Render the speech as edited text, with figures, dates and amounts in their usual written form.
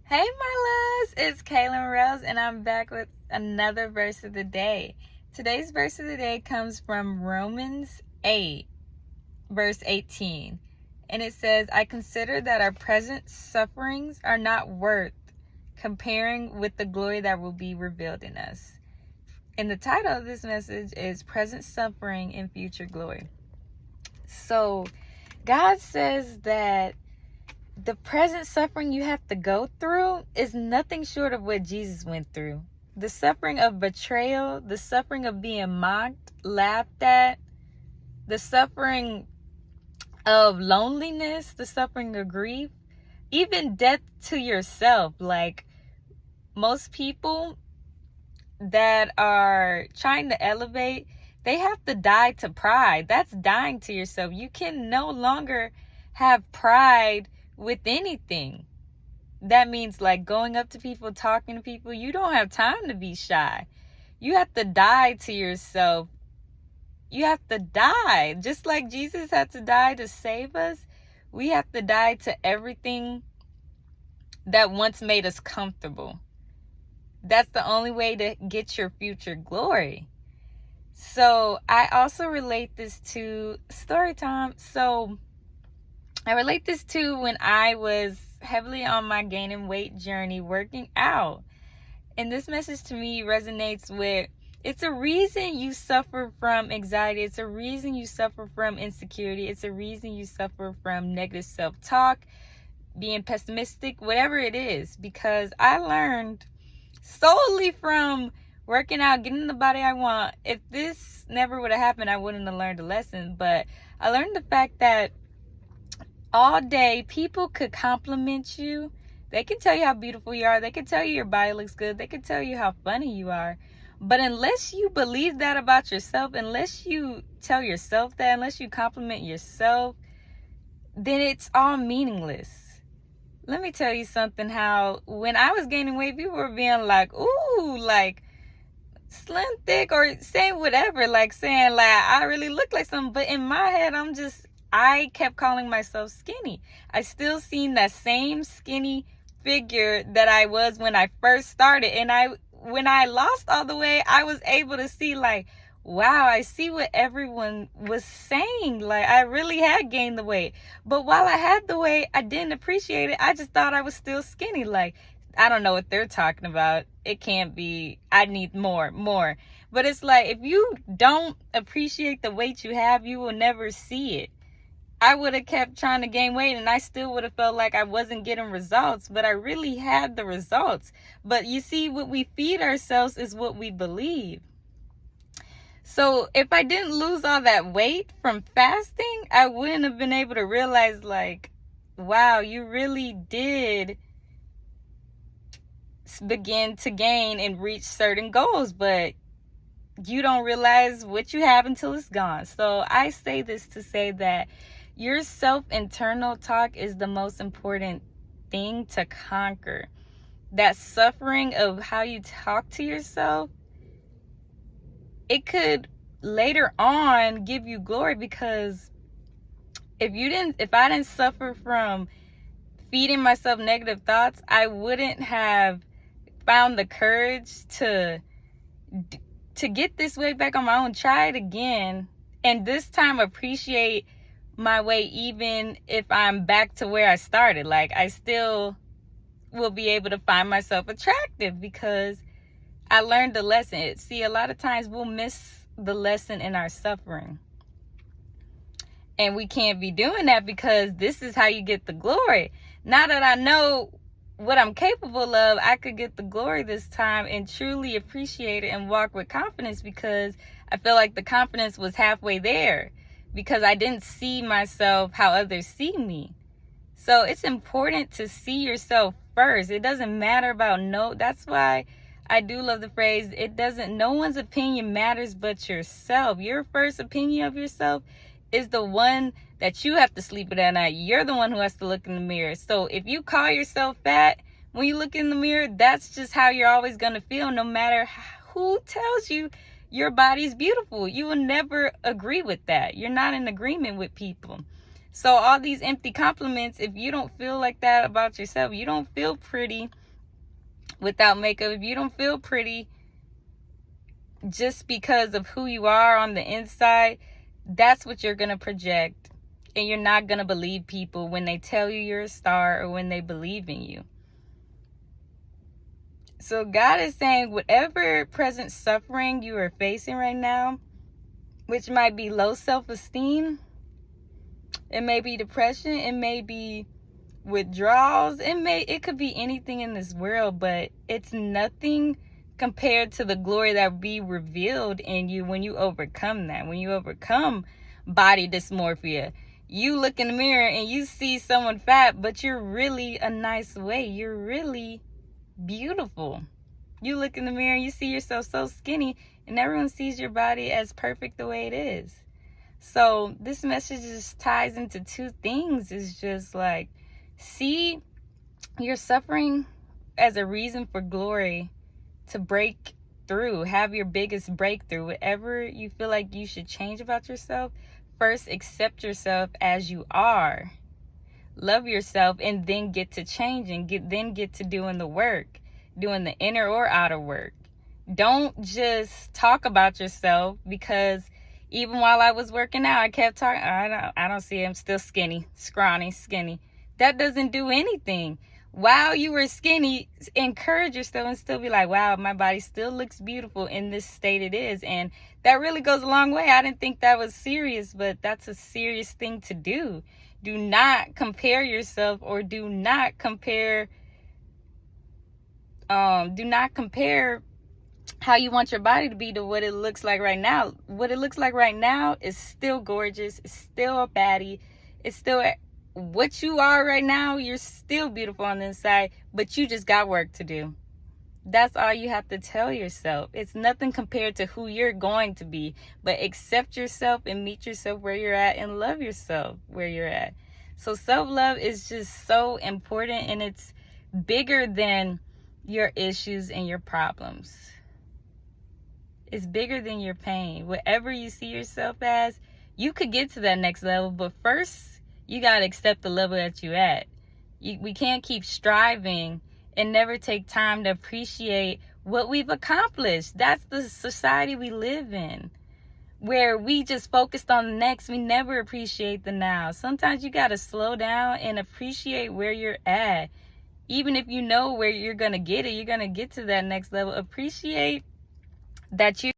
Hey, my loves, it's Kaylin Rose, and I'm back with another verse of the day. Today's verse of the day comes from Romans 8, verse 18. And it says, I consider that our present sufferings are not worth comparing with the glory that will be revealed in us. And the title of this message is Present Suffering and Future Glory. So, God says that the present suffering you have to go through is nothing short of what Jesus went through. The suffering of betrayal, the suffering of being mocked, laughed at, the suffering of loneliness, the suffering of grief, even death to yourself. Like most people that are trying to elevate, they have to die to pride. That's dying to yourself. You can no longer have pride with anything. That means like going up to people, talking to people. You don't have time to be shy. You have to die to yourself. You have to die. Just like Jesus had to die to save us, we have to die to everything that once made us comfortable. That's the only way to get your future glory. So I also relate this to story time. So I relate this to when I was heavily on my gaining weight journey, working out. And this message to me resonates with, it's a reason you suffer from anxiety. It's a reason you suffer from insecurity. It's a reason you suffer from negative self-talk, being pessimistic, whatever it is. Because I learned solely from working out, getting the body I want. If this never would have happened, I wouldn't have learned a lesson. But I learned the fact that all day, people could compliment you. They can tell you how beautiful you are. They can tell you your body looks good. They can tell you how funny you are. But unless you believe that about yourself, unless you tell yourself that, unless you compliment yourself, then it's all meaningless. Let me tell you something, how when I was gaining weight, people were being like, ooh, like slim, thick, or saying whatever, like saying like I really look like something. But in my head, I kept calling myself skinny. I still seen that same skinny figure that I was when I first started. And when I lost all the weight, I was able to see like, wow, I see what everyone was saying. Like I really had gained the weight. But while I had the weight, I didn't appreciate it. I just thought I was still skinny. Like, I don't know what they're talking about. It can't be, I need more. But it's like, if you don't appreciate the weight you have, you will never see it. I would have kept trying to gain weight and I still would have felt like I wasn't getting results, but I really had the results. But you see, what we feed ourselves is what we believe. So if I didn't lose all that weight from fasting, I wouldn't have been able to realize like, wow, you really did begin to gain and reach certain goals, but you don't realize what you have until it's gone. So I say this to say that your self-internal talk is the most important thing to conquer. That suffering of how you talk to yourself, it could later on give you glory, because if I didn't suffer from feeding myself negative thoughts, I wouldn't have found the courage to get this weight back on my own, try it again, and this time appreciate my weight, even if I'm back to where I started. Like I still will be able to find myself attractive because I learned the lesson. See, a lot of times we'll miss the lesson in our suffering. And we can't be doing that, because this is how you get the glory. Now that I know what I'm capable of, I could get the glory this time and truly appreciate it and walk with confidence, because I feel like the confidence was halfway there, because I didn't see myself how others see me. So it's important to see yourself first. It doesn't matter about that's why I do love the phrase, no one's opinion matters but yourself. Your first opinion of yourself is the one that you have to sleep with at night. You're the one who has to look in the mirror. So if you call yourself fat, when you look in the mirror, that's just how you're always going to feel, no matter who tells you your body's beautiful. You will never agree with that. You're not in agreement with people. So all these empty compliments, if you don't feel like that about yourself, you don't feel pretty without makeup, if you don't feel pretty just because of who you are on the inside, that's what you're going to project. And you're not going to believe people when they tell you you're a star or when they believe in you. So God is saying whatever present suffering you are facing right now, which might be low self-esteem, it may be depression, it may be withdrawals, it could be anything in this world, but it's nothing compared to the glory that will be revealed in you when you overcome that. When you overcome body dysmorphia, you look in the mirror and you see someone fat, but you're really a nice way. You're really beautiful. You look in the mirror and you see yourself so skinny, and everyone sees your body as perfect the way it is. So this message just ties into two things. It's just like, see your suffering as a reason for glory to break through. Have your biggest breakthrough. Whatever you feel like you should change about yourself, first accept yourself as you are. Love yourself, and then get to changing. Get to doing the work, doing the inner or outer work. Don't just talk about yourself, because even while I was working out, I kept talking. I don't see him, still skinny, scrawny, skinny. That doesn't do anything. While you were skinny, encourage yourself and still be like, wow, my body still looks beautiful in this state it is. And that really goes a long way. I didn't think that was serious, but that's a serious thing to do. Do not compare yourself, or do not compare how you want your body to be to what it looks like right now. What it looks like right now is still gorgeous. It's still a baddie. It's still what you are right now. You're still beautiful on the inside, but you just got work to do. That's all you have to tell yourself. It's nothing compared to who you're going to be, but accept yourself and meet yourself where you're at, and love yourself where you're at. So self-love is just so important, and it's bigger than your issues and your problems. It's bigger than your pain. Whatever you see yourself as, you could get to that next level, but first you got to accept the level that you're at. We can't keep striving and never take time to appreciate what we've accomplished. That's the society we live in, where we just focused on the next. We never appreciate the now. Sometimes you got to slow down and appreciate where you're at. Even if you know where you're going to get it, you're going to get to that next level. Appreciate that you